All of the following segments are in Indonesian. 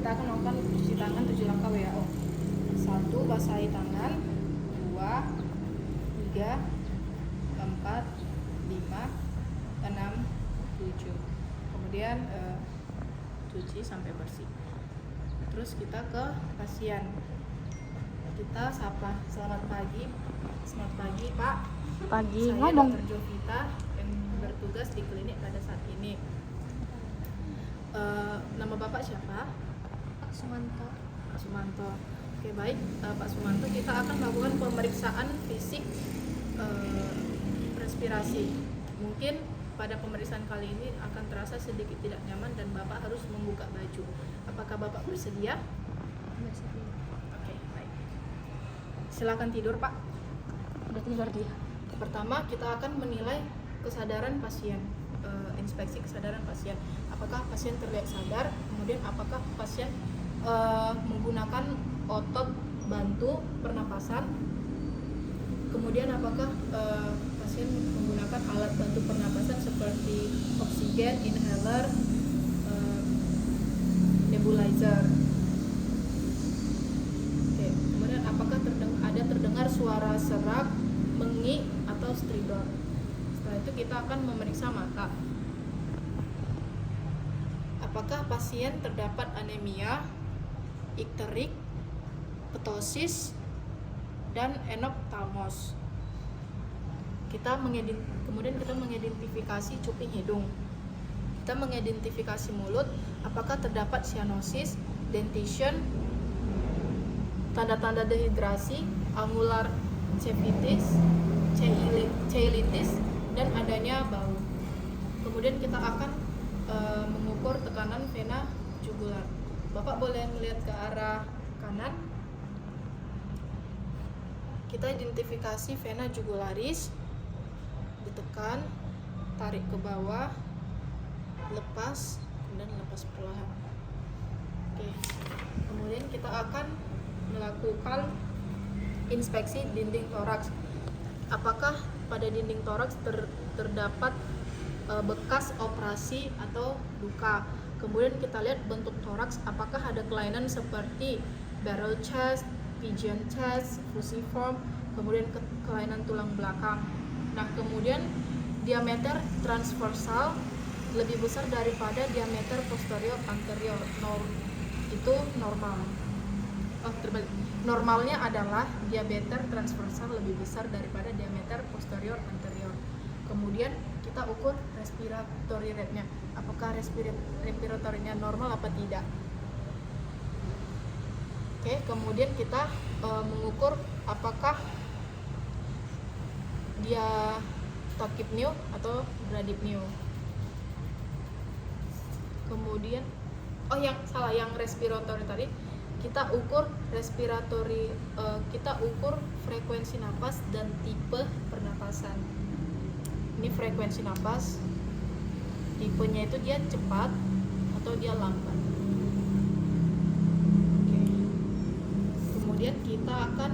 kita akan melakukan cuci tangan 7 langkah WHO. 1. Basahi tangan. 2, 3, 4, 5, 6, 7. Kemudian cuci sampai bersih. Terus kita ke pasien. Kita sapa. Selamat pagi. Selamat pagi, Pak. Pagi. Saya Ngomong. Dr. Jovita yang bertugas di klinik pada saat ini. Nama Bapak siapa? Pak Sumanto. Pak Sumanto. Oke, baik, Pak Sumanto, kita akan melakukan pemeriksaan fisik respirasi. Mungkin pada pemeriksaan kali ini akan terasa sedikit tidak nyaman dan Bapak harus membuka baju. Apakah Bapak bersedia? Bersedia. Oke, baik. Silakan tidur, Pak. Udah tidur dia. Pertama, kita akan menilai kesadaran pasien, inspeksi kesadaran pasien. Apakah pasien terlihat sadar? Kemudian apakah pasien menggunakan otot bantu pernapasan? Kemudian apakah pasien menggunakan alat bantu pernapasan seperti oksigen, inhaler, nebulizer? Oke. Kemudian apakah ada terdengar suara serak, mengi, atau stridor? Setelah itu kita akan memeriksa mata. Apakah pasien terdapat anemia, ikterik, ptosis, dan enophthalmos? Kemudian kita mengidentifikasi cuping hidung. Kita mengidentifikasi mulut. Apakah terdapat cyanosis, dentition, tanda-tanda dehidrasi, angular cephalitis, cheilitis, dan adanya bau. Kemudian kita akan mengukur tekanan vena jugular. Bapak boleh melihat ke arah kanan. Kita identifikasi vena jugularis, ditekan, tarik ke bawah, lepas, kemudian lepas perlahan. Oke. Kemudian kita akan melakukan inspeksi dinding toraks. Apakah pada dinding toraks terdapat bekas operasi atau luka? Kemudian kita lihat bentuk toraks, apakah ada kelainan seperti barrel chest, pigeon chest, fusiform, kemudian kelainan tulang belakang. Nah, kemudian diameter transversal lebih besar daripada diameter posterior anterior. Itu normal. Terbalik. Normalnya adalah diameter transversal lebih besar daripada diameter posterior anterior. Kemudian kita ukur respiratory rate-nya. Apakah respiratorinya normal apa tidak? Oke, kemudian kita mengukur apakah dia tachypnea atau bradypnea. Kemudian yang respiratory tadi kita ukur kita ukur frekuensi napas dan tipe pernapasan. Ini frekuensi napas, tipenya itu dia cepat atau dia lambat. Oke. Kemudian kita akan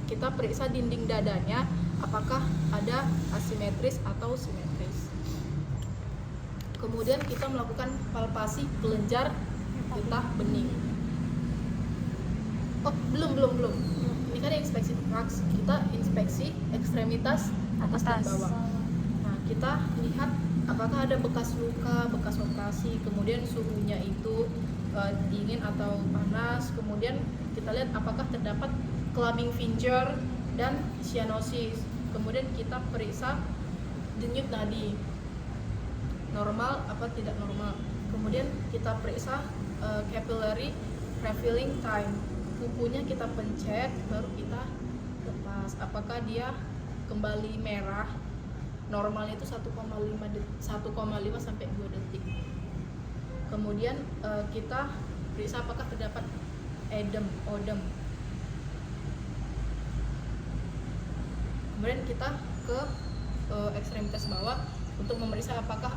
kita periksa dinding dadanya, apakah ada asimetris atau simetris. Kemudian kita melakukan palpasi kelenjar getah bening. Belum. Ini kan inspeksi toraks, kita inspeksi ekstremitas atas dan bawah. Nah, kita lihat apakah ada bekas luka, bekas operasi, kemudian suhunya itu dingin atau panas. Kemudian kita lihat apakah terdapat clubbing finger dan cyanosis. Kemudian kita periksa denyut nadi, normal apa tidak normal. Kemudian kita periksa capillary refilling time, kukunya kita pencet baru kita lepas. Apakah dia kembali merah? Normalnya itu 1,5 sampai 2 detik. Kemudian kita periksa apakah terdapat odem. Kemudian kita ke ekstremitas bawah untuk memeriksa apakah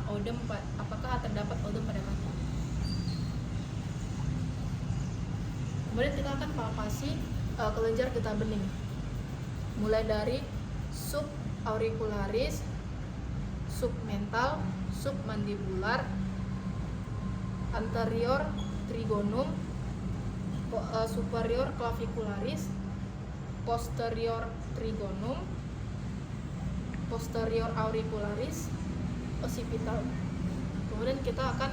terdapat odem pada kaki. Kemudian kita akan palpasi kelenjar getah bening, mulai dari subauricularis, submental, submandibular, anterior trigonum, superior clavicularis, posterior trigonum, posterior auricularis, occipital. Kemudian kita akan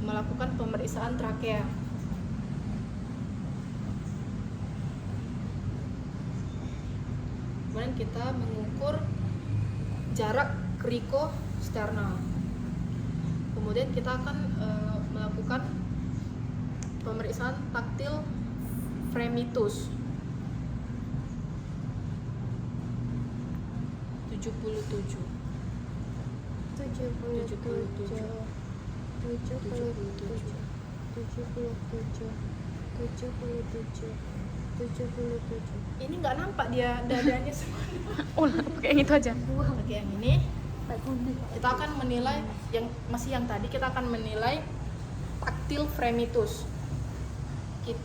melakukan pemeriksaan trakea. Kemudian kita mengukur jarak kriko-sternal. Kemudian kita akan melakukan pemeriksaan taktil fremitus 77. 77. Ini nggak nampak dia dadanya semua. Pakai yang itu aja. Oke, yang ini kita akan menilai yang tadi kita akan menilai taktil fremitus.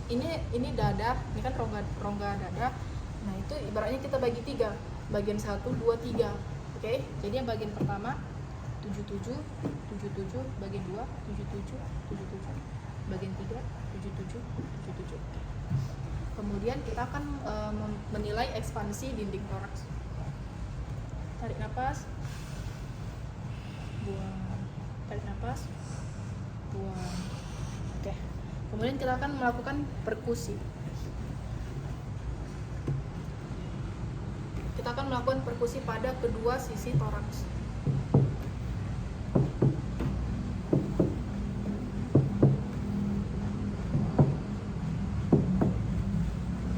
Ini dada, ini kan rongga dada. Nah, itu ibaratnya kita bagi 3. Bagian 1, 2, 3. Oke. Jadi yang bagian pertama 77, bagian 2 77, bagian 3 77. Kemudian kita akan menilai ekspansi dinding toraks. Tarik napas, buang, tarik napas, buang. Oke. Kemudian kita akan melakukan perkusi. Kita akan melakukan perkusi pada kedua sisi toraks.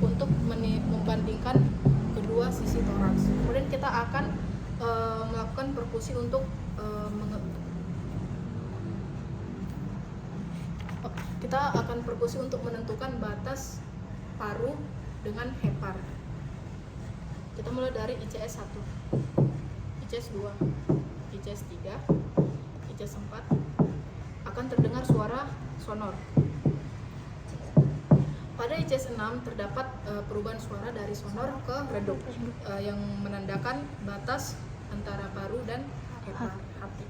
Untuk membandingkan kedua sisi toraks. Kemudian kita akan melakukan perkusi untuk menentukan batas paru dengan hepar. Kita mulai dari ICS 1, ICS 2, ICS 3, ICS 4 akan terdengar suara sonor. Pada ICS 6 terdapat perubahan suara dari sonor ke redup yang menandakan batas antara paru dan hepar hati.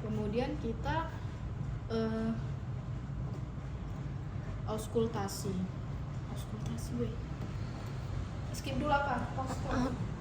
Kemudian kita auskultasi. Skip dulu apa?